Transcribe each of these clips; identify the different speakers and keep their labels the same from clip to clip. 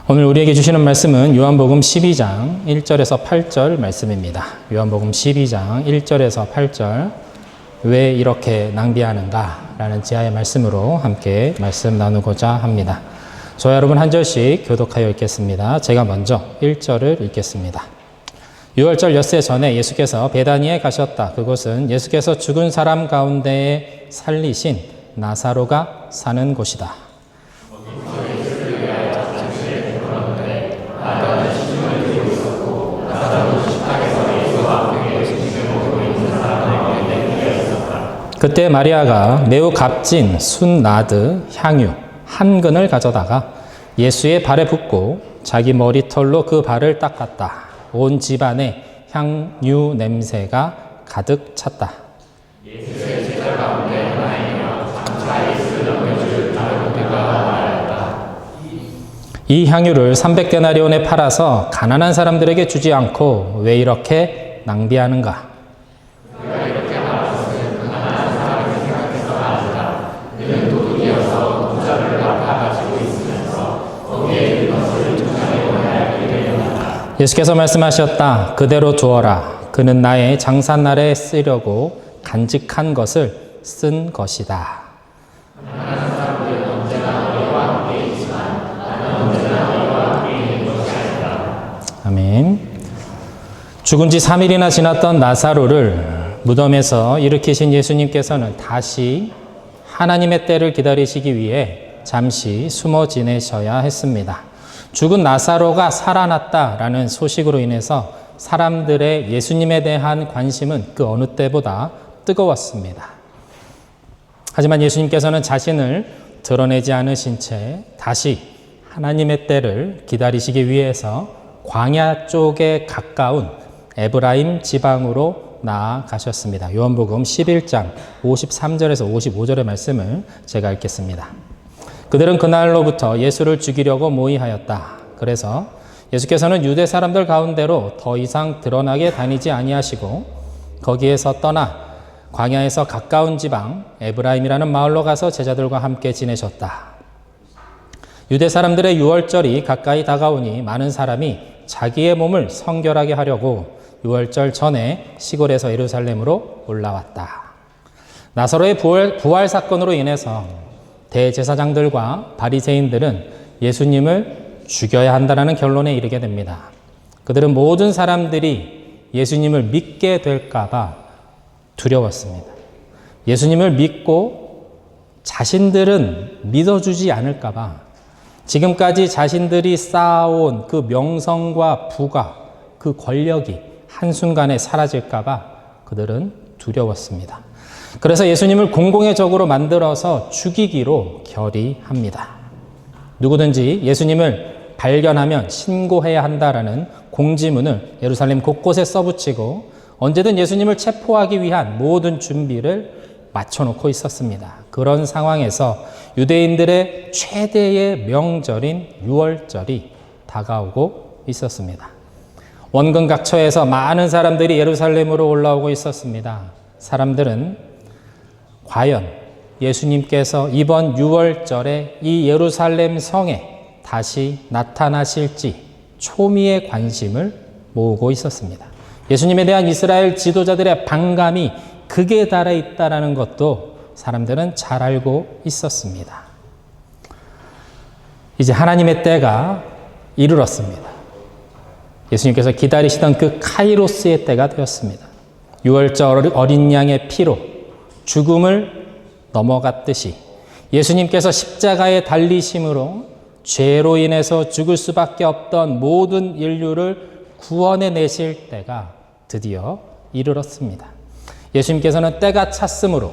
Speaker 1: 오늘 우리에게 주시는 말씀은 요한복음 12장 1절에서 8절 말씀입니다. 요한복음 12장 1절에서 8절, 왜 이렇게 낭비하는가? 라는 지하의 말씀으로 함께 말씀 나누고자 합니다. 저와 여러분 한 절씩 교독하여 읽겠습니다. 제가 먼저 1절을 읽겠습니다. 6월절 엿새 전에 예수께서 베다니에 가셨다. 그곳은 예수께서 죽은 사람 가운데에 살리신 나사로가 사는 곳이다. 그때 마리아가 매우 값진 순나드 향유 한 근을 가져다가 예수의 발에 붓고 자기 머리털로 그 발을 닦았다. 온 집안에 향유 냄새가 가득 찼다. 예수의 제자 가운데 하나이며 장차 예수를 넘겨줄 다른 그가 말했다. 이 향유를 300데나리온에 팔아서 가난한 사람들에게 주지 않고 왜 이렇게 낭비하는가? 예수께서 말씀하셨다. 그대로 두어라. 그는 나의 장삿날에 쓰려고 간직한 것을 쓴 것이다. 아멘. 죽은 지 3일이나 지났던 나사로를 무덤에서 일으키신 예수님께서는 다시 하나님의 때를 기다리시기 위해 잠시 숨어 지내셔야 했습니다. 죽은 나사로가 살아났다라는 소식으로 인해서 사람들의 예수님에 대한 관심은 그 어느 때보다 뜨거웠습니다. 하지만 예수님께서는 자신을 드러내지 않으신 채 다시 하나님의 때를 기다리시기 위해서 광야 쪽에 가까운 에브라임 지방으로 나아가셨습니다. 요한복음 11장 53절에서 55절의 말씀을 제가 읽겠습니다. 그들은 그날로부터 예수를 죽이려고 모의하였다. 그래서 예수께서는 유대 사람들 가운데로 더 이상 드러나게 다니지 아니하시고 거기에서 떠나 광야에서 가까운 지방 에브라임이라는 마을로 가서 제자들과 함께 지내셨다. 유대 사람들의 유월절이 가까이 다가오니 많은 사람이 자기의 몸을 성결하게 하려고 유월절 전에 시골에서 예루살렘으로 올라왔다. 나사로의 부활 사건으로 인해서 대제사장들과 바리새인들은 예수님을 죽여야 한다는 결론에 이르게 됩니다. 그들은 모든 사람들이 예수님을 믿게 될까 봐 두려웠습니다. 예수님을 믿고 자신들은 믿어주지 않을까 봐 지금까지 자신들이 쌓아온 그 명성과 부가, 그 권력이 한순간에 사라질까 봐 그들은 두려웠습니다. 그래서 예수님을 공공의 적으로 만들어서 죽이기로 결의합니다. 누구든지 예수님을 발견하면 신고해야 한다라는 공지문을 예루살렘 곳곳에 써붙이고 언제든 예수님을 체포하기 위한 모든 준비를 맞춰놓고 있었습니다. 그런 상황에서 유대인들의 최대의 명절인 유월절이 다가오고 있었습니다. 원근각처에서 많은 사람들이 예루살렘으로 올라오고 있었습니다. 사람들은 과연 예수님께서 이번 유월절에 이 예루살렘 성에 다시 나타나실지 초미의 관심을 모으고 있었습니다. 예수님에 대한 이스라엘 지도자들의 반감이 극에 달해 있다는 것도 사람들은 잘 알고 있었습니다. 이제 하나님의 때가 이르렀습니다. 예수님께서 기다리시던 그 카이로스의 때가 되었습니다. 유월절 어린 양의 피로 죽음을 넘어갔듯이 예수님께서 십자가에 달리심으로 죄로 인해서 죽을 수밖에 없던 모든 인류를 구원해 내실 때가 드디어 이르렀습니다. 예수님께서는 때가 찼으므로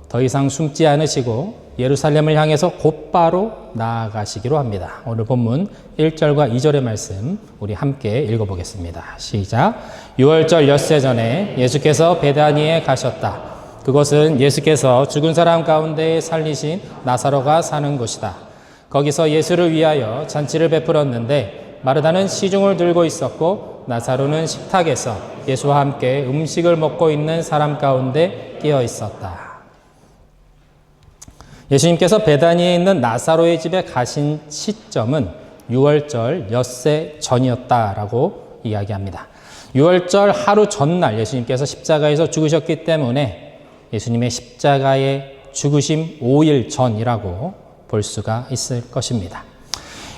Speaker 1: 더 이상 숨지 않으시고 예루살렘을 향해서 곧바로 나아가시기로 합니다. 오늘 본문 1절과 2절의 말씀 우리 함께 읽어보겠습니다. 시작. 유월절 엿새 전에 예수께서 베다니에 가셨다. 그것은 예수께서 죽은 사람 가운데 살리신 나사로가 사는 곳이다. 거기서 예수를 위하여 잔치를 베풀었는데 마르다는 시중을 들고 있었고 나사로는 식탁에서 예수와 함께 음식을 먹고 있는 사람 가운데 끼어 있었다. 예수님께서 베다니에 있는 나사로의 집에 가신 시점은 유월절 엿새 전이었다라고 이야기합니다. 유월절 하루 전날 예수님께서 십자가에서 죽으셨기 때문에 예수님의 십자가의 죽으심 5일 전이라고 볼 수가 있을 것입니다.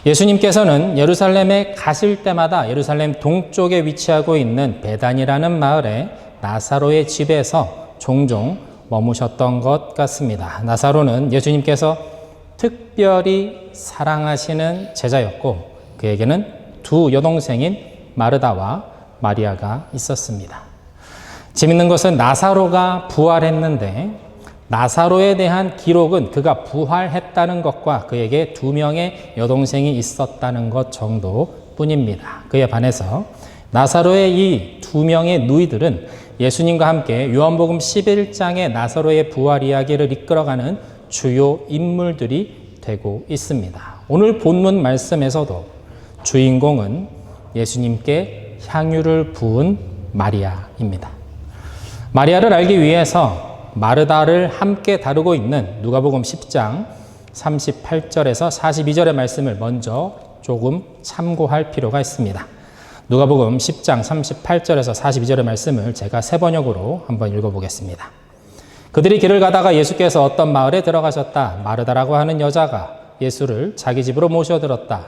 Speaker 1: 예수님께서는 예루살렘에 가실 때마다 예루살렘 동쪽에 위치하고 있는 베단이라는 마을에 나사로의 집에서 종종 머무셨던 것 같습니다. 나사로는 예수님께서 특별히 사랑하시는 제자였고 그에게는 두 여동생인 마르다와 마리아가 있었습니다. 재밌는 것은 나사로가 부활했는데 나사로에 대한 기록은 그가 부활했다는 것과 그에게 두 명의 여동생이 있었다는 것 정도뿐입니다. 그에 반해서 나사로의 이 두 명의 누이들은 예수님과 함께 요한복음 11장의 나사로의 부활 이야기를 이끌어가는 주요 인물들이 되고 있습니다. 오늘 본문 말씀에서도 주인공은 예수님께 향유를 부은 마리아입니다. 마리아를 알기 위해서 마르다를 함께 다루고 있는 누가복음 10장 38절에서 42절의 말씀을 먼저 조금 참고할 필요가 있습니다. 누가복음 10장 38절에서 42절의 말씀을 제가 새 번역으로 한번 읽어보겠습니다. 그들이 길을 가다가 예수께서 어떤 마을에 들어가셨다. 마르다라고 하는 여자가 예수를 자기 집으로 모셔들었다.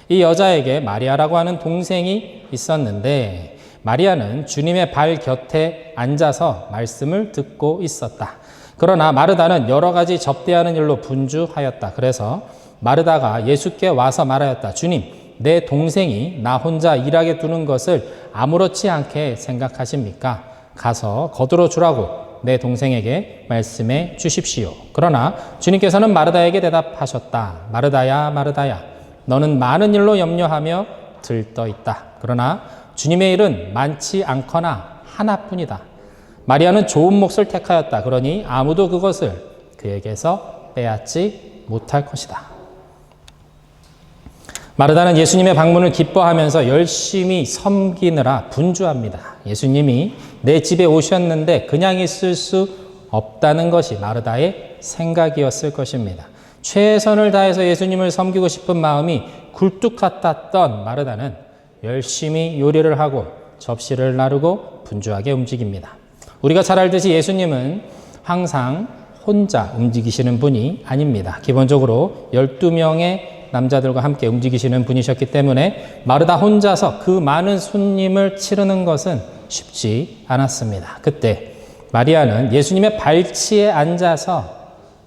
Speaker 1: 이 여자에게 마리아라고 하는 동생이 있었는데 마리아는 주님의 발 곁에 앉아서 말씀을 듣고 있었다. 그러나 마르다는 여러 가지 접대하는 일로 분주하였다. 그래서 마르다가 예수께 와서 말하였다. 주님, 내 동생이 나 혼자 일하게 두는 것을 아무렇지 않게 생각하십니까? 가서 거두어 주라고 내 동생에게 말씀해 주십시오. 그러나 주님께서는 마르다에게 대답하셨다. 마르다야, 마르다야, 너는 많은 일로 염려하며 들떠 있다. 그러나 주님의 일은 많지 않거나 하나뿐이다. 마리아는 좋은 몫을 택하였다. 그러니 아무도 그것을 그에게서 빼앗지 못할 것이다. 마르다는 예수님의 방문을 기뻐하면서 열심히 섬기느라 분주합니다. 예수님이 내 집에 오셨는데 그냥 있을 수 없다는 것이 마르다의 생각이었을 것입니다. 최선을 다해서 예수님을 섬기고 싶은 마음이 굴뚝 같았던 마르다는 열심히 요리를 하고 접시를 나르고 분주하게 움직입니다. 우리가 잘 알듯이 예수님은 항상 혼자 움직이시는 분이 아닙니다. 기본적으로 12명의 남자들과 함께 움직이시는 분이셨기 때문에 마르다 혼자서 그 많은 손님을 치르는 것은 쉽지 않았습니다. 그때 마리아는 예수님의 발치에 앉아서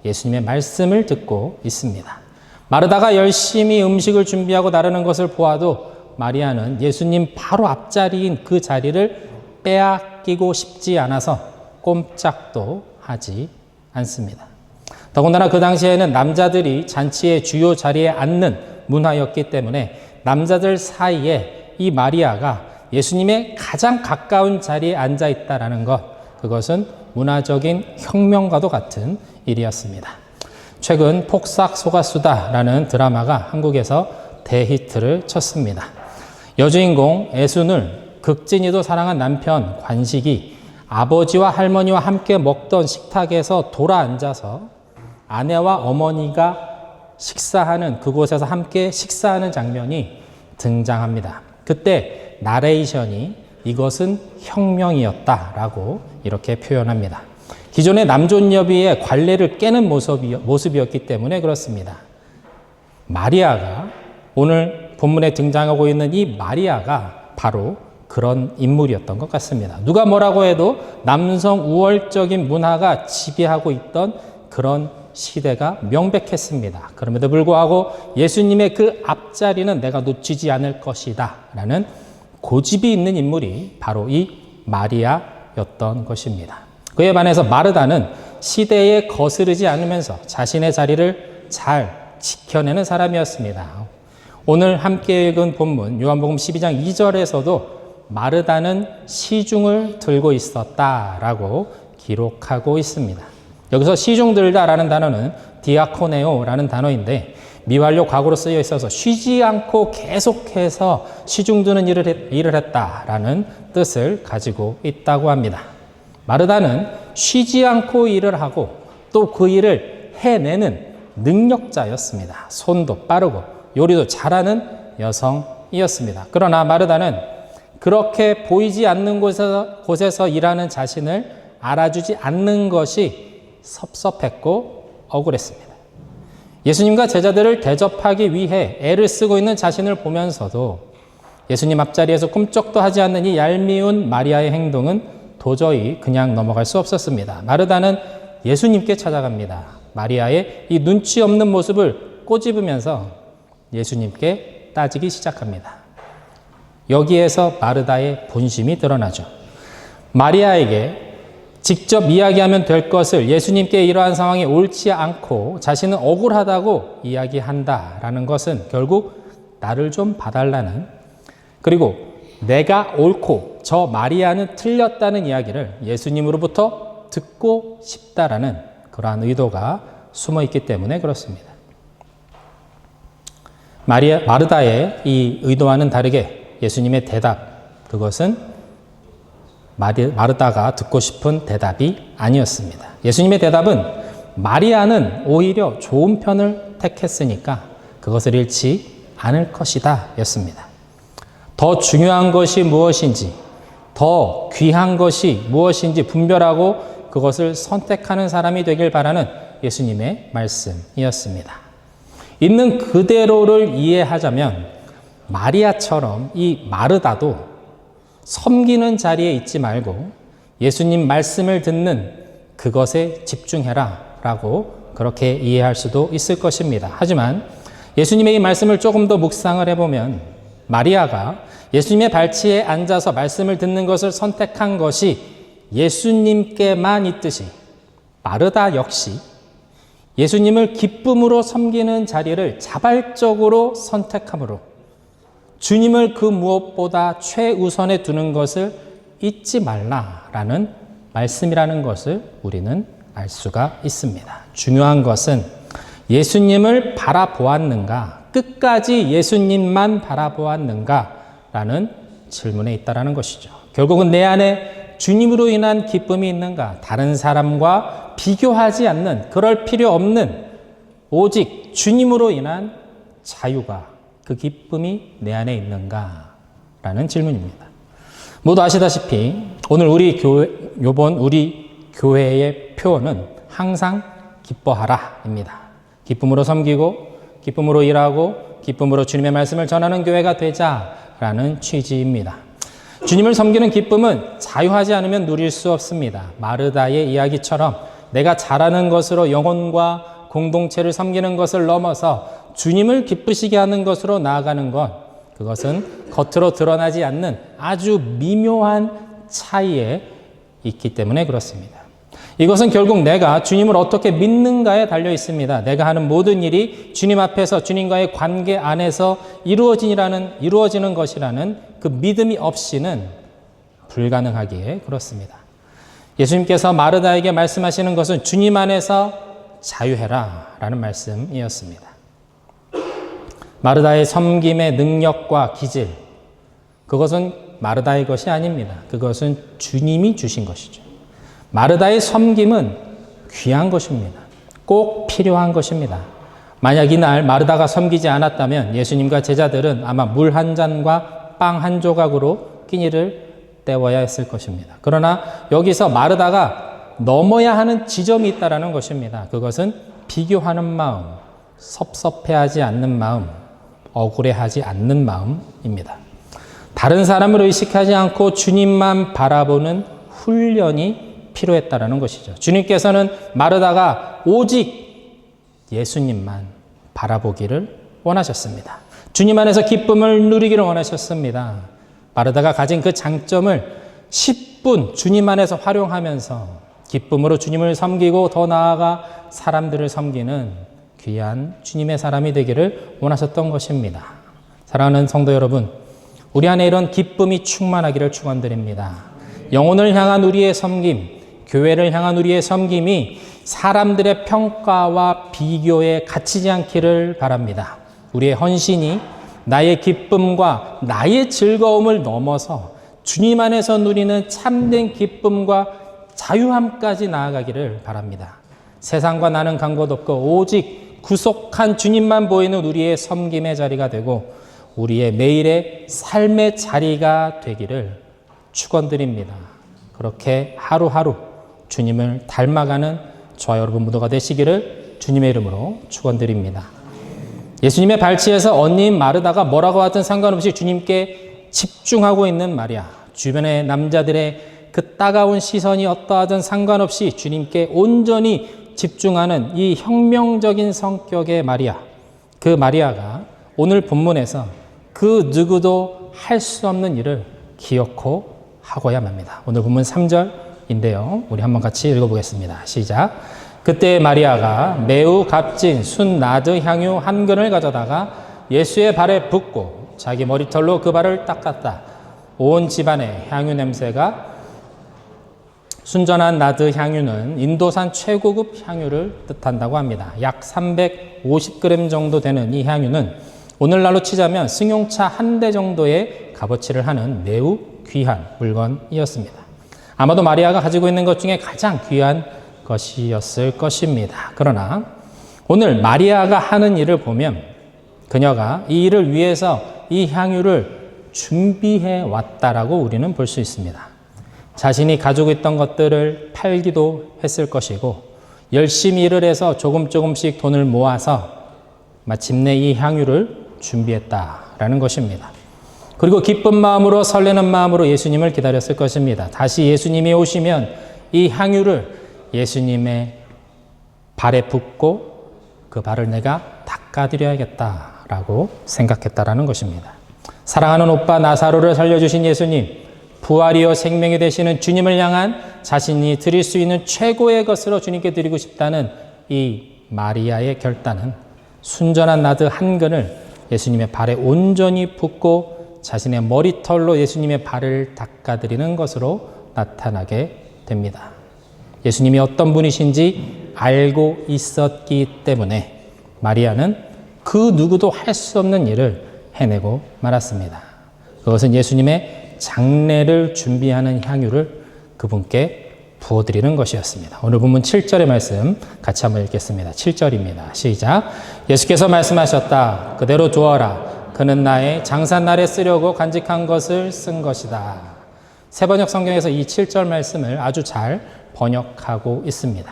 Speaker 1: 예수님의 말씀을 듣고 있습니다. 마르다가 열심히 음식을 준비하고 나르는 것을 보아도 마리아는 예수님 바로 앞자리인 그 자리를 빼앗기고 싶지 않아서 꼼짝도 하지 않습니다. 더군다나 그 당시에는 남자들이 잔치의 주요 자리에 앉는 문화였기 때문에 남자들 사이에 이 마리아가 예수님의 가장 가까운 자리에 앉아 있다는 것, 그것은 문화적인 혁명과도 같은 일이었습니다. 최근 폭삭 속았수다라는 드라마가 한국에서 대히트를 쳤습니다. 여주인공 애순을 극진히도 사랑한 남편 관식이 아버지와 할머니와 함께 먹던 식탁에서 돌아 앉아서 아내와 어머니가 식사하는 그곳에서 함께 식사하는 장면이 등장합니다. 그때 나레이션이 이것은 혁명이었다라고 이렇게 표현합니다. 기존의 남존여비의 관례를 깨는 모습이었기 때문에 그렇습니다. 마리아가 오늘 본문에 등장하고 있는 이 마리아가 바로 그런 인물이었던 것 같습니다. 누가 뭐라고 해도 남성 우월적인 문화가 지배하고 있던 그런 시대가 명백했습니다. 그럼에도 불구하고 예수님의 그 앞자리는 내가 놓치지 않을 것이다 라는 고집이 있는 인물이 바로 이 마리아였던 것입니다. 그에 반해서 마르다는 시대에 거스르지 않으면서 자신의 자리를 잘 지켜내는 사람이었습니다. 오늘 함께 읽은 본문 요한복음 12장 2절에서도 마르다는 시중을 들고 있었다라고 기록하고 있습니다. 여기서 시중 들다라는 단어는 디아코네오라는 단어인데 미완료 과거로 쓰여 있어서 쉬지 않고 계속해서 시중 드는 일을 했다라는 뜻을 가지고 있다고 합니다. 마르다는 쉬지 않고 일을 하고 또 그 일을 해내는 능력자였습니다. 손도 빠르고 요리도 잘하는 여성이었습니다. 그러나 마르다는 그렇게 보이지 않는 곳에서 일하는 자신을 알아주지 않는 것이 섭섭했고 억울했습니다. 예수님과 제자들을 대접하기 위해 애를 쓰고 있는 자신을 보면서도 예수님 앞자리에서 꿈쩍도 하지 않는 이 얄미운 마리아의 행동은 도저히 그냥 넘어갈 수 없었습니다. 마르다는 예수님께 찾아갑니다. 마리아의 이 눈치 없는 모습을 꼬집으면서 예수님께 따지기 시작합니다. 여기에서 마르다의 본심이 드러나죠. 마리아에게 직접 이야기하면 될 것을 예수님께 이러한 상황이 옳지 않고 자신은 억울하다고 이야기한다라는 것은 결국 나를 좀 봐달라는, 그리고 내가 옳고 저 마리아는 틀렸다는 이야기를 예수님으로부터 듣고 싶다라는 그러한 의도가 숨어 있기 때문에 그렇습니다. 마르다의 이 의도와는 다르게 예수님의 대답, 그것은 마르다가 듣고 싶은 대답이 아니었습니다. 예수님의 대답은 마리아는 오히려 좋은 편을 택했으니까 그것을 잃지 않을 것이다 였습니다. 더 중요한 것이 무엇인지, 더 귀한 것이 무엇인지 분별하고 그것을 선택하는 사람이 되길 바라는 예수님의 말씀이었습니다. 있는 그대로를 이해하자면 마리아처럼 이 마르다도 섬기는 자리에 있지 말고 예수님 말씀을 듣는 그것에 집중해라 라고 그렇게 이해할 수도 있을 것입니다. 하지만 예수님의 이 말씀을 조금 더 묵상을 해보면 마리아가 예수님의 발치에 앉아서 말씀을 듣는 것을 선택한 것이 예수님께만 있듯이 마르다 역시 예수님을 기쁨으로 섬기는 자리를 자발적으로 선택함으로 주님을 그 무엇보다 최우선에 두는 것을 잊지 말라라는 말씀이라는 것을 우리는 알 수가 있습니다. 중요한 것은 예수님을 바라보았는가, 끝까지 예수님만 바라보았는가라는 질문에 있다라는 것이죠. 결국은 내 안에 주님으로 인한 기쁨이 있는가, 다른 사람과 비교하지 않는, 그럴 필요 없는 오직 주님으로 인한 자유가, 그 기쁨이 내 안에 있는가라는 질문입니다. 모두 아시다시피 오늘 요번 우리 교회의 표어는 항상 기뻐하라입니다. 기쁨으로 섬기고 기쁨으로 일하고 기쁨으로 주님의 말씀을 전하는 교회가 되자라는 취지입니다. 주님을 섬기는 기쁨은 자유하지 않으면 누릴 수 없습니다. 마르다의 이야기처럼 내가 잘하는 것으로 영혼과 공동체를 섬기는 것을 넘어서 주님을 기쁘시게 하는 것으로 나아가는 것, 그것은 겉으로 드러나지 않는 아주 미묘한 차이에 있기 때문에 그렇습니다. 이것은 결국 내가 주님을 어떻게 믿는가에 달려 있습니다. 내가 하는 모든 일이 주님 앞에서 주님과의 관계 안에서 이루어지는 것이라는 그 믿음이 없이는 불가능하기에 그렇습니다. 예수님께서 마르다에게 말씀하시는 것은 주님 안에서 자유해라 라는 말씀이었습니다. 마르다의 섬김의 능력과 기질, 그것은 마르다의 것이 아닙니다. 그것은 주님이 주신 것이죠. 마르다의 섬김은 귀한 것입니다. 꼭 필요한 것입니다. 만약 이날 마르다가 섬기지 않았다면 예수님과 제자들은 아마 물 한 잔과 빵 한 조각으로 끼니를 때워야 했을 것입니다. 그러나 여기서 마르다가 넘어야 하는 지점이 있다는 것입니다. 그것은 비교하는 마음, 섭섭해하지 않는 마음, 억울해하지 않는 마음입니다. 다른 사람을 의식하지 않고 주님만 바라보는 훈련이 필요했다라는 것이죠. 주님께서는 마르다가 오직 예수님만 바라보기를 원하셨습니다. 주님 안에서 기쁨을 누리기를 원하셨습니다. 마르다가 가진 그 장점을 10분 주님 안에서 활용하면서 기쁨으로 주님을 섬기고 더 나아가 사람들을 섬기는 귀한 주님의 사람이 되기를 원하셨던 것입니다. 사랑하는 성도 여러분, 우리 안에 이런 기쁨이 충만하기를 축원드립니다. 영혼을 향한 우리의 섬김, 교회를 향한 우리의 섬김이 사람들의 평가와 비교에 갇히지 않기를 바랍니다. 우리의 헌신이 나의 기쁨과 나의 즐거움을 넘어서 주님 안에서 누리는 참된 기쁨과 자유함까지 나아가기를 바랍니다. 세상과 나는 간 곳 없고 오직 구속한 주님만 보이는 우리의 섬김의 자리가 되고 우리의 매일의 삶의 자리가 되기를 축원드립니다. 그렇게 하루하루 주님을 닮아가는 저와 여러분 모두가 되시기를 주님의 이름으로 축원드립니다. 예수님의 발치에서 언니인 마르다가 뭐라고 하든 상관없이 주님께 집중하고 있는 마리아, 주변의 남자들의 그 따가운 시선이 어떠하든 상관없이 주님께 온전히 집중하는 이 혁명적인 성격의 마리아, 그 마리아가 오늘 본문에서 그 누구도 할 수 없는 일을 기어코 하고야 맙니다. 오늘 본문 3절인데요. 우리 한번 같이 읽어보겠습니다. 시작. 그때 마리아가 매우 값진 순나드 향유 한 근을 가져다가 예수의 발에 붓고 자기 머리털로 그 발을 닦았다. 온 집안의 향유 냄새가 순전한 나드 향유는 인도산 최고급 향유를 뜻한다고 합니다. 약 350g 정도 되는 이 향유는 오늘날로 치자면 승용차 한 대 정도의 값어치를 하는 매우 귀한 물건이었습니다. 아마도 마리아가 가지고 있는 것 중에 가장 귀한 것이었을 것입니다. 그러나 오늘 마리아가 하는 일을 보면 그녀가 이 일을 위해서 이 향유를 준비해 왔다라고 우리는 볼 수 있습니다. 자신이 가지고 있던 것들을 팔기도 했을 것이고 열심히 일을 해서 조금씩 돈을 모아서 마침내 이 향유를 준비했다라는 것입니다. 그리고 기쁜 마음으로 설레는 마음으로 예수님을 기다렸을 것입니다. 다시 예수님이 오시면 이 향유를 예수님의 발에 붓고 그 발을 내가 닦아드려야겠다라고 생각했다라는 것입니다. 사랑하는 오빠 나사로를 살려주신 예수님, 부활이요 생명이 되시는 주님을 향한 자신이 드릴 수 있는 최고의 것으로 주님께 드리고 싶다는 이 마리아의 결단은 순전한 나드 한 근을 예수님의 발에 온전히 붓고 자신의 머리털로 예수님의 발을 닦아드리는 것으로 나타나게 됩니다. 예수님이 어떤 분이신지 알고 있었기 때문에 마리아는 그 누구도 할 수 없는 일을 해내고 말았습니다. 그것은 예수님의 장례를 준비하는 향유를 그분께 부어드리는 것이었습니다. 오늘 본문 7절의 말씀 같이 한번 읽겠습니다. 7절입니다. 시작. 예수께서 말씀하셨다. 그대로 두어라. 그는 나의 장산날에 쓰려고 간직한 것을 쓴 것이다. 새번역 성경에서 이 7절 말씀을 아주 잘 번역하고 있습니다.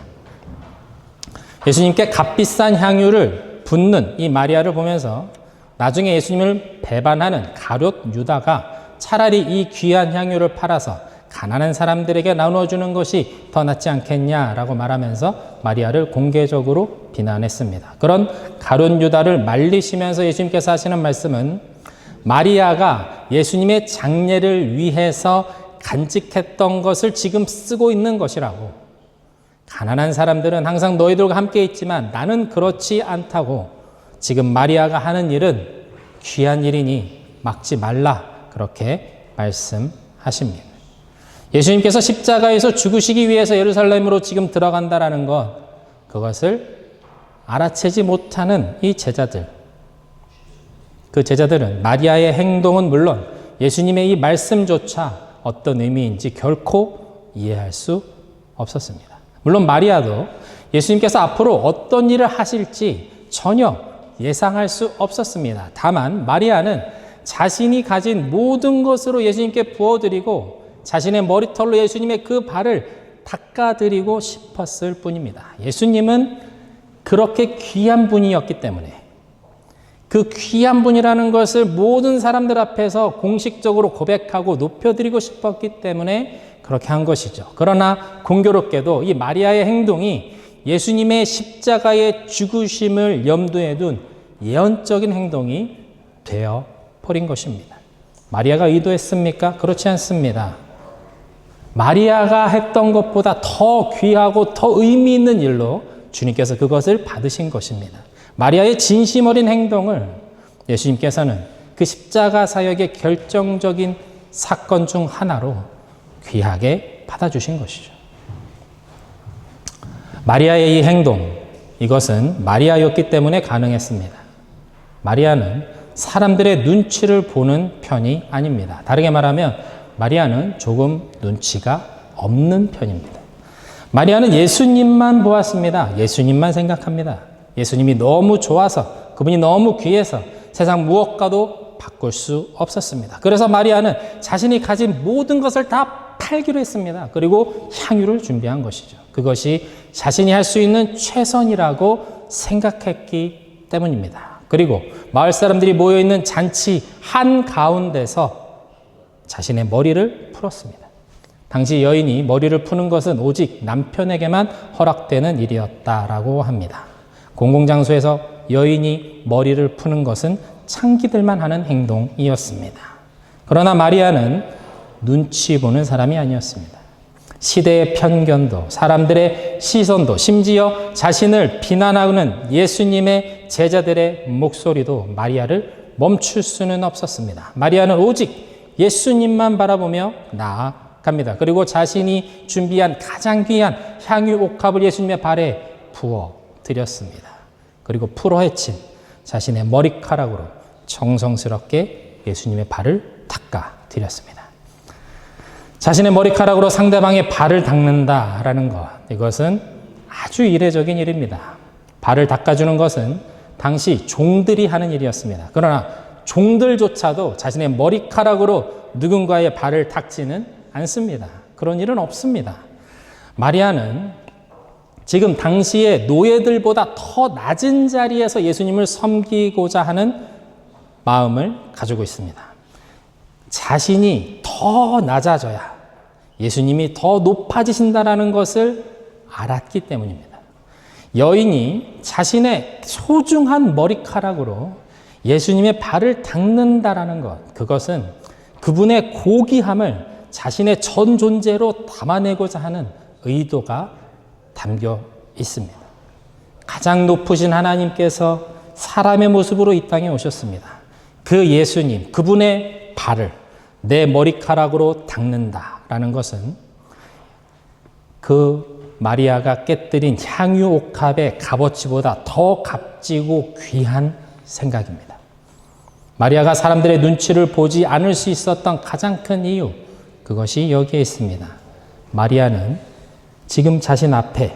Speaker 1: 예수님께 값비싼 향유를 붓는 이 마리아를 보면서 나중에 예수님을 배반하는 가룟 유다가 차라리 이 귀한 향유를 팔아서 가난한 사람들에게 나눠주는 것이 더 낫지 않겠냐라고 말하면서 마리아를 공개적으로 비난했습니다. 그런 가룟 유다를 말리시면서 예수님께서 하시는 말씀은 마리아가 예수님의 장례를 위해서 간직했던 것을 지금 쓰고 있는 것이라고, 가난한 사람들은 항상 너희들과 함께 있지만 나는 그렇지 않다고, 지금 마리아가 하는 일은 귀한 일이니 막지 말라, 그렇게 말씀하십니다. 예수님께서 십자가에서 죽으시기 위해서 예루살렘으로 지금 들어간다라는 것, 그것을 알아채지 못하는 이 제자들, 그 제자들은 마리아의 행동은 물론 예수님의 이 말씀조차 어떤 의미인지 결코 이해할 수 없었습니다. 물론 마리아도 예수님께서 앞으로 어떤 일을 하실지 전혀 예상할 수 없었습니다. 다만 마리아는 자신이 가진 모든 것으로 예수님께 부어드리고 자신의 머리털로 예수님의 그 발을 닦아드리고 싶었을 뿐입니다. 예수님은 그렇게 귀한 분이었기 때문에, 그 귀한 분이라는 것을 모든 사람들 앞에서 공식적으로 고백하고 높여드리고 싶었기 때문에 그렇게 한 것이죠. 그러나 공교롭게도 이 마리아의 행동이 예수님의 십자가의 죽으심을 염두에 둔 예언적인 행동이 되어 버린 것입니다. 마리아가 의도했습니까? 그렇지 않습니다. 마리아가 했던 것보다 더 귀하고 더 의미 있는 일로 주님께서 그것을 받으신 것입니다. 마리아의 진심 어린 행동을 예수님께서는 그 십자가 사역의 결정적인 사건 중 하나로 귀하게 받아주신 것이죠. 마리아의 이 행동, 이것은 마리아였기 때문에 가능했습니다. 마리아는 사람들의 눈치를 보는 편이 아닙니다. 다르게 말하면 마리아는 조금 눈치가 없는 편입니다. 마리아는 예수님만 보았습니다. 예수님만 생각합니다. 예수님이 너무 좋아서, 그분이 너무 귀해서 세상 무엇과도 바꿀 수 없었습니다. 그래서 마리아는 자신이 가진 모든 것을 다 팔기로 했습니다. 그리고 향유를 준비한 것이죠. 그것이 자신이 할 수 있는 최선이라고 생각했기 때문입니다. 그리고 마을 사람들이 모여있는 잔치 한가운데서 자신의 머리를 풀었습니다. 당시 여인이 머리를 푸는 것은 오직 남편에게만 허락되는 일이었다라고 합니다. 공공장소에서 여인이 머리를 푸는 것은 창기들만 하는 행동이었습니다. 그러나 마리아는 눈치 보는 사람이 아니었습니다. 시대의 편견도 사람들의 시선도 심지어 자신을 비난하는 예수님의 제자들의 목소리도 마리아를 멈출 수는 없었습니다. 마리아는 오직 예수님만 바라보며 나아갑니다. 그리고 자신이 준비한 가장 귀한 향유 옥합을 예수님의 발에 부어 드렸습니다. 그리고 풀어헤친 자신의 머리카락으로 정성스럽게 예수님의 발을 닦아 드렸습니다. 자신의 머리카락으로 상대방의 발을 닦는다라는 것, 이것은 아주 이례적인 일입니다. 발을 닦아주는 것은 당시 종들이 하는 일이었습니다. 그러나 종들조차도 자신의 머리카락으로 누군가의 발을 닦지는 않습니다. 그런 일은 없습니다. 마리아는 지금 당시의 노예들보다 더 낮은 자리에서 예수님을 섬기고자 하는 마음을 가지고 있습니다. 자신이 더 낮아져야 예수님이 더 높아지신다라는 것을 알았기 때문입니다. 여인이 자신의 소중한 머리카락으로 예수님의 발을 닦는다라는 것, 그것은 그분의 고귀함을 자신의 전 존재로 담아내고자 하는 의도가 담겨 있습니다. 가장 높으신 하나님께서 사람의 모습으로 이 땅에 오셨습니다. 그 예수님, 그분의 발을 내 머리카락으로 닦는다라는 것은 그 마리아가 깨뜨린 향유 옥합의 값어치보다 더 값지고 귀한 생각입니다. 마리아가 사람들의 눈치를 보지 않을 수 있었던 가장 큰 이유, 그것이 여기에 있습니다. 마리아는 지금 자신 앞에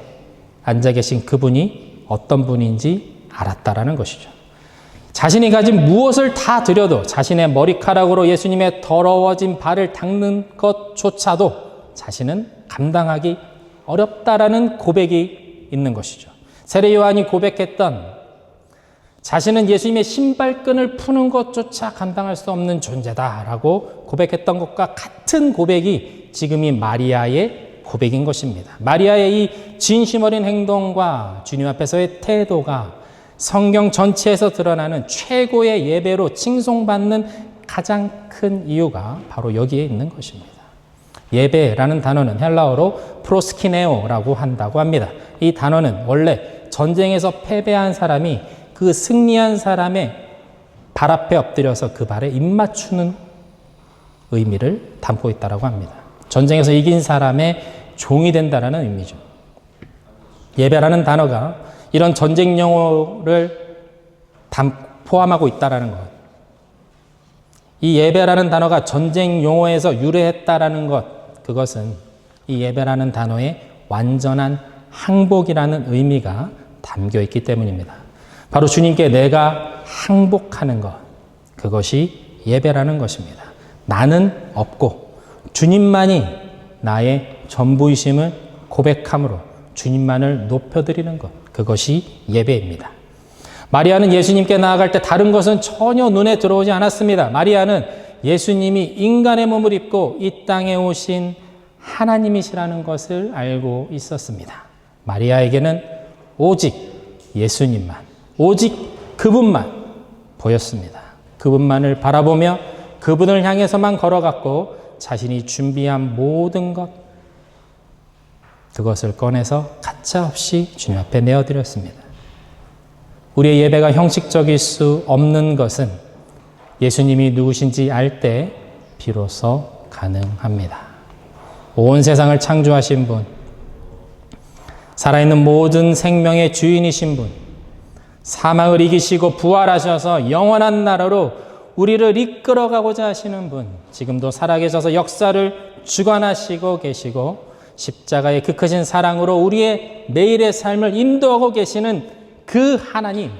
Speaker 1: 앉아 계신 그분이 어떤 분인지 알았다라는 것이죠. 자신이 가진 무엇을 다 드려도 자신의 머리카락으로 예수님의 더러워진 발을 닦는 것조차도 자신은 감당하기 어렵다라는 고백이 있는 것이죠. 세례 요한이 고백했던 자신은 예수님의 신발끈을 푸는 것조차 감당할 수 없는 존재다라고 고백했던 것과 같은 고백이 지금 이 마리아의 고백인 것입니다. 마리아의 이 진심 어린 행동과 주님 앞에서의 태도가 성경 전체에서 드러나는 최고의 예배로 칭송받는 가장 큰 이유가 바로 여기에 있는 것입니다. 예배라는 단어는 헬라어로 프로스키네오라고 한다고 합니다. 이 단어는 원래 전쟁에서 패배한 사람이 그 승리한 사람의 발 앞에 엎드려서 그 발에 입맞추는 의미를 담고 있다고 합니다. 전쟁에서 이긴 사람의 종이 된다는 의미죠. 예배라는 단어가 이런 전쟁 용어를 포함하고 있다는 것. 이 예배라는 단어가 전쟁 용어에서 유래했다는 것, 그것은 이 예배라는 단어의 완전한 항복이라는 의미가 담겨 있기 때문입니다. 바로 주님께 내가 항복하는 것, 그것이 예배라는 것입니다. 나는 없고 주님만이 나의 전부이심을 고백함으로 주님만을 높여드리는 것, 그것이 예배입니다. 마리아는 예수님께 나아갈 때 다른 것은 전혀 눈에 들어오지 않았습니다. 마리아는 예수님이 인간의 몸을 입고 이 땅에 오신 하나님이시라는 것을 알고 있었습니다. 마리아에게는 오직 예수님만, 오직 그분만 보였습니다. 그분만을 바라보며 그분을 향해서만 걸어갔고 자신이 준비한 모든 것, 그것을 꺼내서 가차없이 주님 앞에 내어드렸습니다. 우리의 예배가 형식적일 수 없는 것은 예수님이 누구신지 알 때 비로소 가능합니다. 온 세상을 창조하신 분, 살아있는 모든 생명의 주인이신 분, 사망을 이기시고 부활하셔서 영원한 나라로 우리를 이끌어가고자 하시는 분, 지금도 살아계셔서 역사를 주관하시고 계시고 십자가의 그 크신 사랑으로 우리의 매일의 삶을 인도하고 계시는 그 하나님,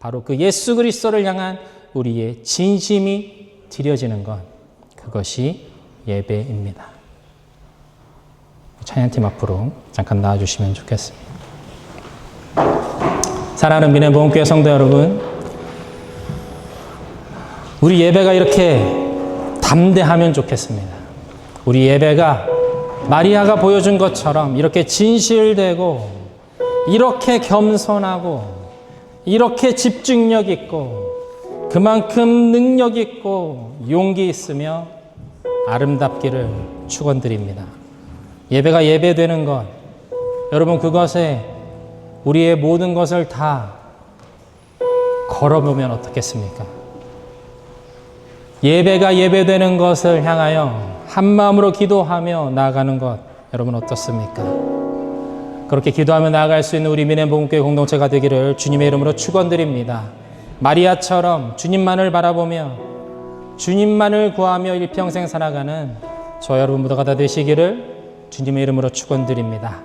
Speaker 1: 바로 그 예수 그리스도를 향한 우리의 진심이 드려지는 것, 그것이 예배입니다. 찬양팀 앞으로 잠깐 나와주시면 좋겠습니다. 사랑하는 민혜복음교회 성도 여러분, 우리 예배가 이렇게 담대하면 좋겠습니다. 우리 예배가 마리아가 보여준 것처럼 이렇게 진실되고, 이렇게 겸손하고, 이렇게 집중력 있고, 그만큼 능력 있고 용기 있으며 아름답기를 축원드립니다. 예배가 예배되는 것, 여러분 그것에 우리의 모든 것을 다 걸어보면 어떻겠습니까? 예배가 예배되는 것을 향하여 한마음으로 기도하며 나아가는 것, 여러분 어떻습니까? 그렇게 기도하며 나아갈 수 있는 우리 민혜복음교회 공동체가 되기를 주님의 이름으로 축원드립니다. 마리아처럼 주님만을 바라보며 주님만을 구하며 일평생 살아가는 저 여러분 모두가 다 되시기를 주님의 이름으로 축원드립니다.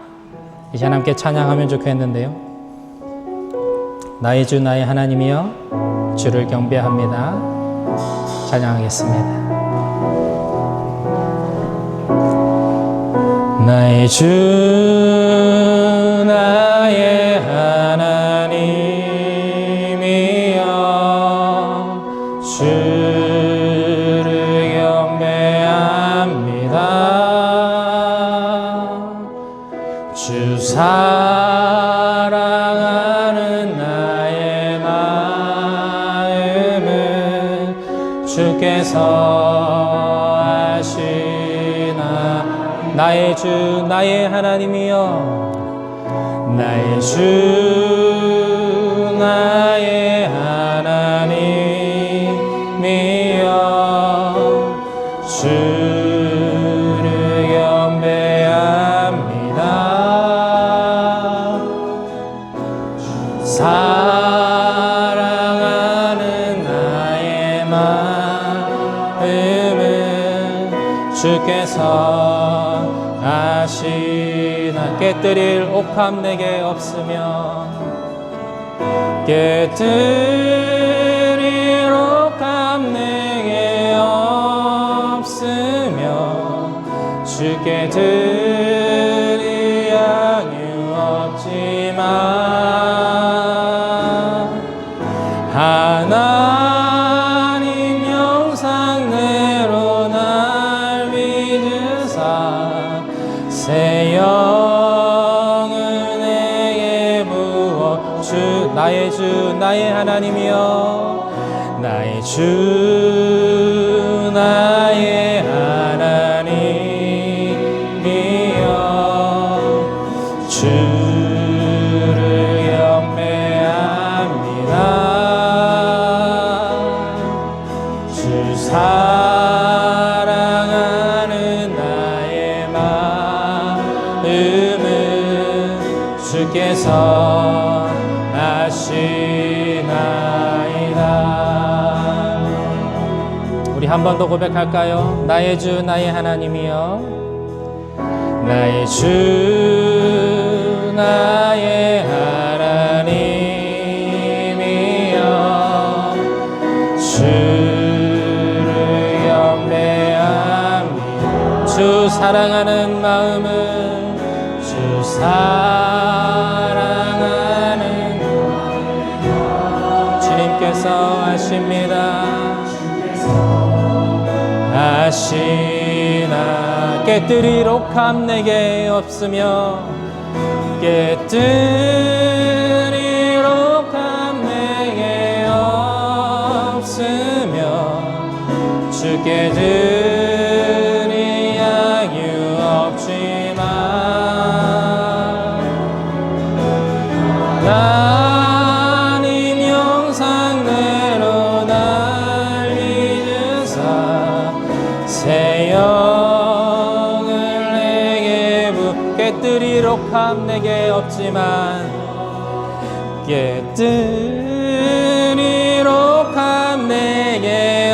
Speaker 1: 이제 함께 찬양하면 좋겠는데요. 나의 주 나의 하나님이여 주를 경배합니다. 찬양하겠습니다. 나의 주 나의 하나님이여 주를 경배합니다. 주 사랑하는 나의 마음은 주께서 아시나. 나의 주 나의 하나님이여 나의 주 나의 하나님이여 주를 경배합니다. 사랑하는 나의 마음은 주께서 아시나. 깨뜨릴 옥합 내게 없으며 깨뜨릴 옥합 내게 없으며 주께 드릴 양유 없지만 하나님 형상대로 날 믿으사 새 영을 내게 부어 주 나의 주 나의 하나님이여 나의 주 나의 하나님이여 주를 경배합니다. 주 사랑하는 나의 마음은 주께서 아시나이다. 우리 한 번 더 고백할까요? 나의 주 나의 하나님이여 나의 주 나의 하나님이여 주를 경배합니다. 주 사랑하는 마음은 주 사랑하는 주님께서 아십니다. 아시나. 깨뜨릴 옥합 내게 없으며 깨뜨릴 옥합 내게 없으며 주께 드릴 양유 없지만 하나님 형상대로 날 믿으사 새 영을 내게 깨뜨릴 옥합 내게 없지만 깨뜨릴 옥합 내게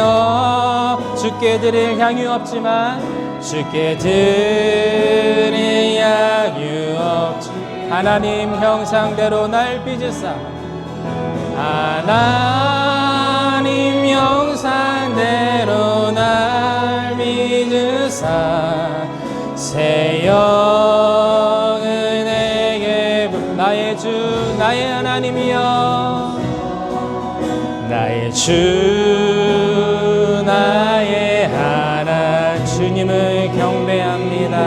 Speaker 1: 주께 드릴 향유 없지만 주께 드릴 향유 없지. 하나님 형상대로 날 빚으사 하나님 하나님 영상대로 날 믿으사 새 영을 내게 나의 주 나의 하나님이여 나의 주 나의 하나 주님을 경배합니다.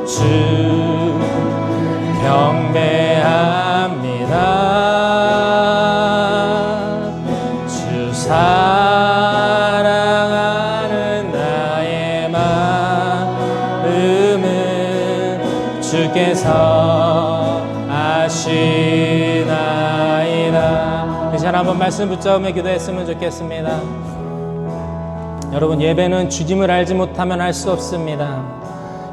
Speaker 1: 주 경배합니다. 주 사랑하는 나의 마음은 주께서 아시나이다. 이 시간 한번 말씀 붙잡으며 기도했으면 좋겠습니다. 여러분, 예배는 주님을 알지 못하면 할 수 없습니다.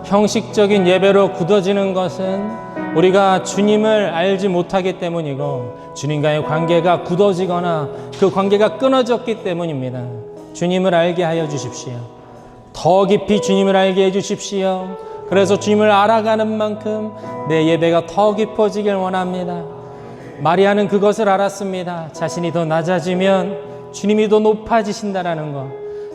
Speaker 1: 형식적인 예배로 굳어지는 것은 우리가 주님을 알지 못하기 때문이고 주님과의 관계가 굳어지거나 그 관계가 끊어졌기 때문입니다. 주님을 알게 하여 주십시오. 더 깊이 주님을 알게 해 주십시오. 그래서 주님을 알아가는 만큼 내 예배가 더 깊어지길 원합니다. 마리아는 그것을 알았습니다. 자신이 더 낮아지면 주님이 더 높아지신다라는 것.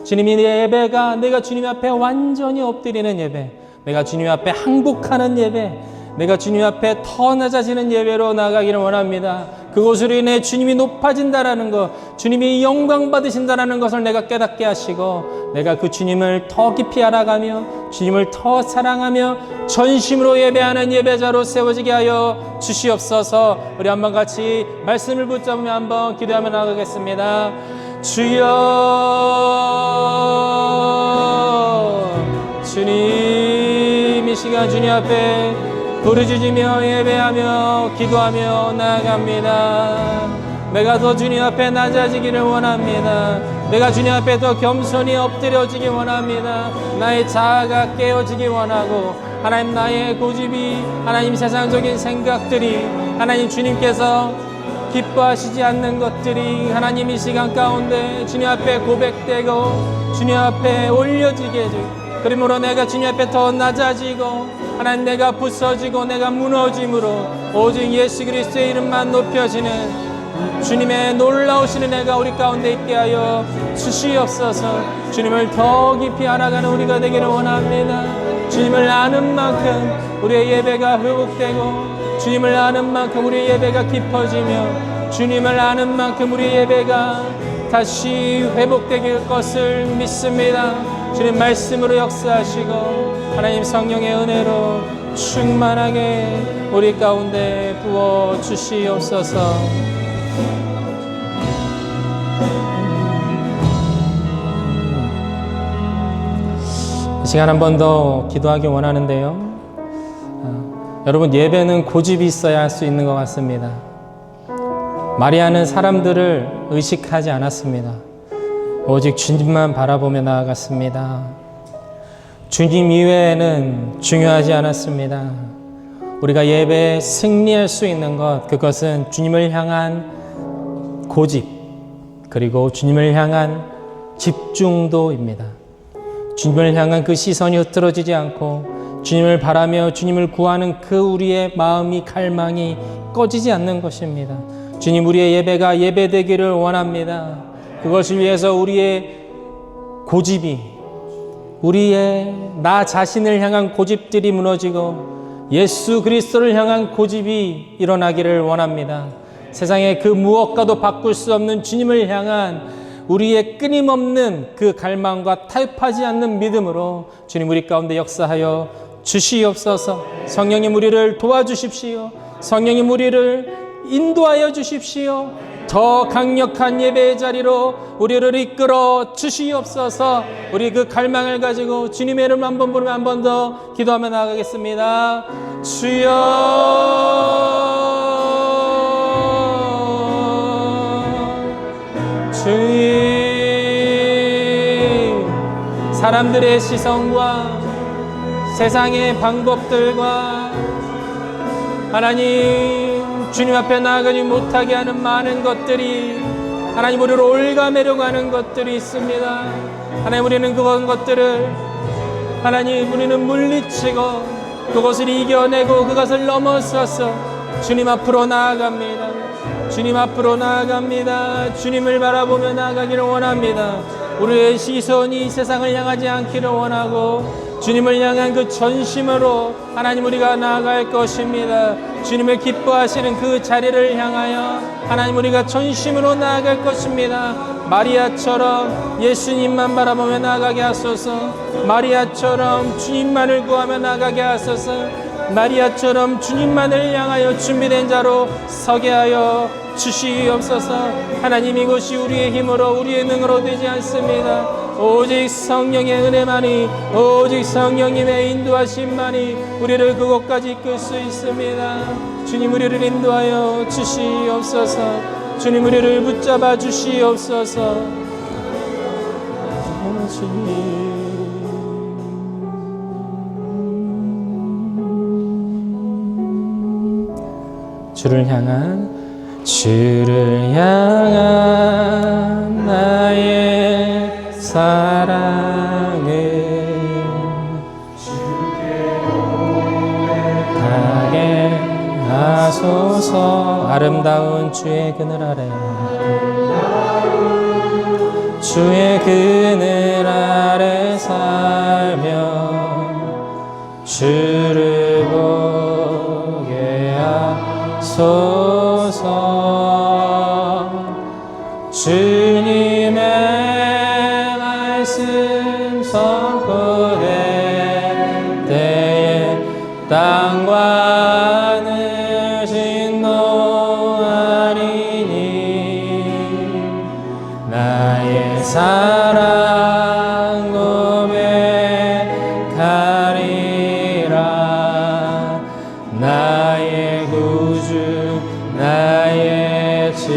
Speaker 1: 주님이 내 예배가 내가 주님 앞에 완전히 엎드리는 예배, 내가 주님 앞에 항복하는 예배, 내가 주님 앞에 더 낮아지는 예배로 나가기를 원합니다. 그것으로 인해 주님이 높아진다라는 것, 주님이 영광 받으신다라는 것을 내가 깨닫게 하시고 내가 그 주님을 더 깊이 알아가며 주님을 더 사랑하며 전심으로 예배하는 예배자로 세워지게 하여 주시옵소서. 우리 한번 같이 말씀을 붙잡으며 한번 기도하며 나가겠습니다. 주여, 주님 이 시간 주님 앞에 부르짖으며 예배하며 기도하며 나아갑니다. 내가 더 주님 앞에 낮아지기를 원합니다. 내가 주님 앞에 더 겸손히 엎드려지기 원합니다. 나의 자아가 깨어지기 원하고 하나님 나의 고집이 하나님 세상적인 생각들이 하나님 주님께서 기뻐하시지 않는 것들이 하나님 이 시간 가운데 주님 앞에 고백되고 주님 앞에 올려지게 해주고 그러므로 내가 주님 앞에 더 낮아지고 하나님 내가 부서지고 내가 무너짐으로 오직 예수 그리스도의 이름만 높여지는 주님의 놀라우신 은혜가 우리 가운데 있게 하여 주시옵소서. 주님을 더 깊이 알아가는 우리가 되기를 원합니다. 주님을 아는 만큼 우리의 예배가 회복되고 주님을 아는 만큼 우리의 예배가 깊어지며 주님을 아는 만큼 우리의 예배가 다시 회복되길 것을 믿습니다. 주님 말씀으로 역사하시고 하나님 성령의 은혜로 충만하게 우리 가운데 부어 주시옵소서. 이 시간 한 번 더 기도하기 원하는데요. 여러분, 예배는 고집이 있어야 할 수 있는 것 같습니다. 마리아는 사람들을 의식하지 않았습니다. 오직 주님만 바라보며 나아갔습니다. 주님 이외에는 중요하지 않았습니다. 우리가 예배에 승리할 수 있는 것, 그것은 주님을 향한 고집, 그리고 주님을 향한 집중도입니다. 주님을 향한 그 시선이 흐트러지지 않고 주님을 바라며 주님을 구하는 그 우리의 마음이 갈망이 꺼지지 않는 것입니다. 주님, 우리의 예배가 예배되기를 원합니다. 그것을 위해서 우리의 고집이, 우리의 나 자신을 향한 고집들이 무너지고 예수 그리스도를 향한 고집이 일어나기를 원합니다. 세상의 그 무엇과도 바꿀 수 없는 주님을 향한 우리의 끊임없는 그 갈망과 타협하지 않는 믿음으로 주님 우리 가운데 역사하여 주시옵소서. 성령님 우리를 도와주십시오. 성령님 우리를 인도하여 주십시오. 더 강력한 예배의 자리로 우리를 이끌어 주시옵소서. 우리 그 갈망을 가지고 주님의 이름 한번 부르며 한 번 더 기도하며 나가겠습니다. 주여, 주님, 사람들의 시선과 세상의 방법들과 하나님 주님 앞에 나아가지 못하게 하는 많은 것들이 하나님 우리를 올가매려고 하는 것들이 있습니다. 하나님 우리는 그런 것들을 하나님 우리는 물리치고 그것을 이겨내고 그것을 넘어서서 주님 앞으로 나아갑니다. 주님 앞으로 나아갑니다. 주님을 바라보며 나아가기를 원합니다. 우리의 시선이 세상을 향하지 않기를 원하고 주님을 향한 그 전심으로 하나님 우리가 나아갈 것입니다. 주님을 기뻐하시는 그 자리를 향하여 하나님 우리가 전심으로 나아갈 것입니다. 마리아처럼 예수님만 바라보며 나아가게 하소서. 마리아처럼 주님만을 구하며 나아가게 하소서. 마리아처럼 주님만을 향하여 준비된 자로 서게 하여 주시옵소서. 하나님, 이것이 우리의 힘으로 우리의 능으로 되지 않습니다. 오직 성령의 은혜만이, 오직 성령님의 인도하심만이 우리를 그곳까지 이끌 수 있습니다. 주님, 우리를 인도하여 주시옵소서. 주님, 우리를 붙잡아 주시옵소서. 주를 향한 나의 사랑을 주께 고백하게 하소서. 아름다운 주의 그늘 아래, 주의 그늘 아래 살며 주를 보게 하소서. 주님의 말씀 선포될 때에 땅과 하늘 진동하리니 나의 사랑 고백하리라. 나의 구주 나의 친구.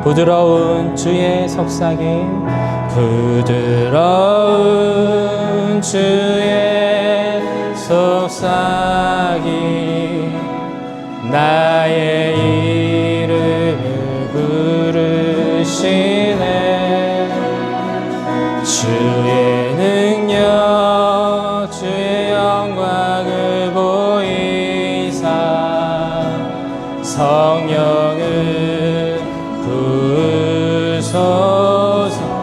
Speaker 1: 부드러운 주의 속삭임, 부드러운 주의 속삭임, 나의 이름을 부르시네. 주의 능력 주의 영광을 보이사 성령을 부으소서.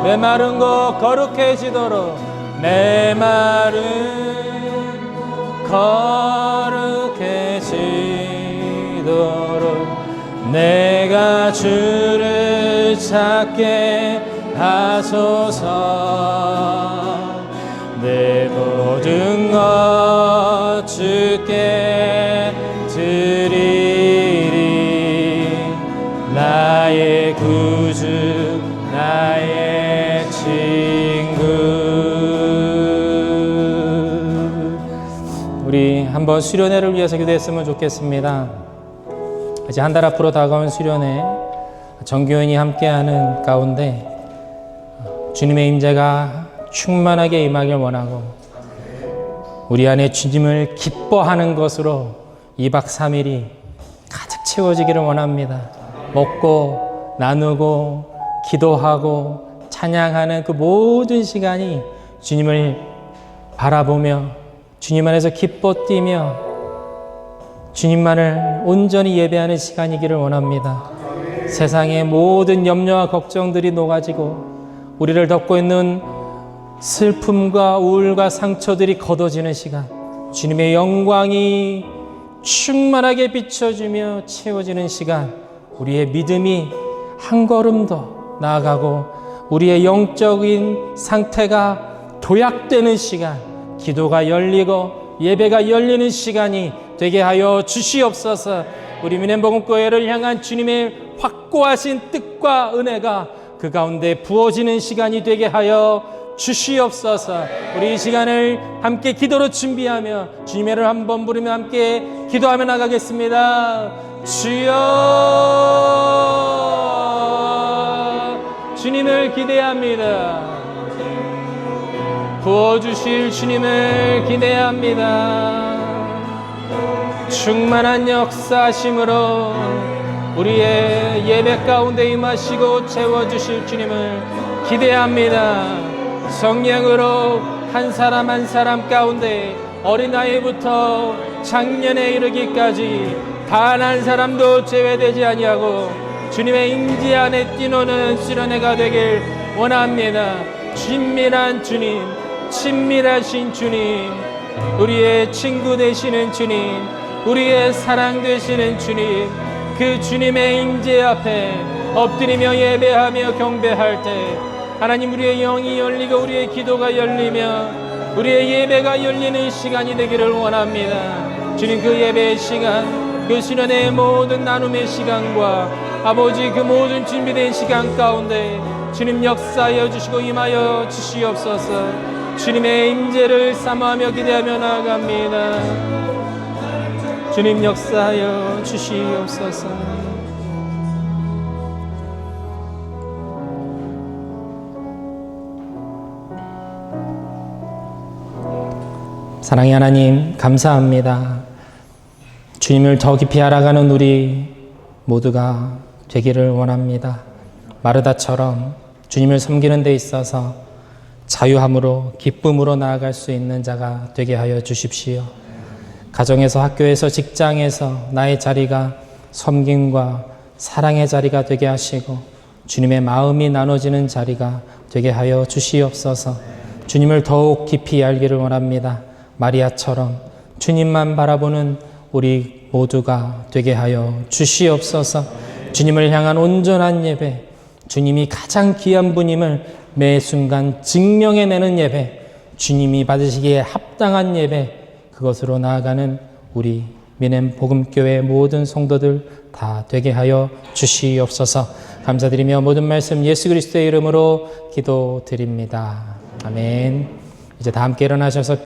Speaker 1: 메마른 곳 거룩해지도록, 메마른 거룩해지도록 내가 주를 찾게 하소서. 내 모든 것 주께 드리리. 나의 구주 나의 친구. 우리 한번 수련회를 위해서 기도했으면 좋겠습니다. 이제 한 달 앞으로 다가온 수련회, 정교인이 함께하는 가운데 주님의 임재가 충만하게 임하길 원하고 우리 안에 주님을 기뻐하는 것으로 2박 3일이 가득 채워지기를 원합니다. 먹고 나누고 기도하고 찬양하는 그 모든 시간이 주님을 바라보며 주님 안에서 기뻐 뛰며 주님만을 온전히 예배하는 시간이기를 원합니다. 세상의 모든 염려와 걱정들이 녹아지고 우리를 덮고 있는 슬픔과 우울과 상처들이 걷어지는 시간, 주님의 영광이 충만하게 비춰주며 채워지는 시간, 우리의 믿음이 한 걸음 더 나아가고 우리의 영적인 상태가 도약되는 시간, 기도가 열리고 예배가 열리는 시간이 되게 하여 주시옵소서. 우리 민행복음교회를 향한 주님의 확고하신 뜻과 은혜가 그 가운데 부어지는 시간이 되게 하여 주시옵소서. 우리 이 시간을 함께 기도로 준비하며 주님의 이름을 한번 부르며 함께 기도하며 나가겠습니다. 주여, 주님을 기대합니다. 부어주실 주님을 기대합니다. 충만한 역사심으로 우리의 예배 가운데 임하시고 채워주실 주님을 기대합니다. 성령으로 한 사람 한 사람 가운데 어린아이부터 작년에 이르기까지 단 한 사람도 제외되지 아니하고 주님의 임재 안에 뛰노는 수련회가 되길 원합니다. 친밀한 주님, 친밀하신 주님, 우리의 친구 되시는 주님, 우리의 사랑 되시는 주님, 그 주님의 임재 앞에 엎드리며 예배하며 경배할 때 하나님, 우리의 영이 열리고 우리의 기도가 열리며 우리의 예배가 열리는 시간이 되기를 원합니다. 주님, 그 예배의 시간, 그 수련회의 모든 나눔의 시간과 아버지 그 모든 준비된 시간 가운데 주님 역사하여 주시고 임하여 주시옵소서. 주님의 임재를 사모하며 기대하며 나아갑니다. 주님 역사하여 주시옵소서. 사랑의 하나님, 감사합니다. 주님을 더 깊이 알아가는 우리 모두가 되기를 원합니다. 마르다처럼 주님을 섬기는 데 있어서 자유함으로 기쁨으로 나아갈 수 있는 자가 되게 하여 주십시오. 가정에서, 학교에서, 직장에서 나의 자리가 섬김과 사랑의 자리가 되게 하시고 주님의 마음이 나눠지는 자리가 되게 하여 주시옵소서. 주님을 더욱 깊이 알기를 원합니다. 마리아처럼 주님만 바라보는 우리 모두가 되게 하여 주시옵소서. 주님을 향한 온전한 예배, 주님이 가장 귀한 분임을 매 순간 증명해내는 예배, 주님이 받으시기에 합당한 예배, 그것으로 나아가는 우리 미넨 복음교회 모든 성도들 다 되게 하여 주시옵소서. 감사드리며 모든 말씀 예수 그리스도의 이름으로 기도드립니다. 아멘. 이제 다 함께 일어나셔서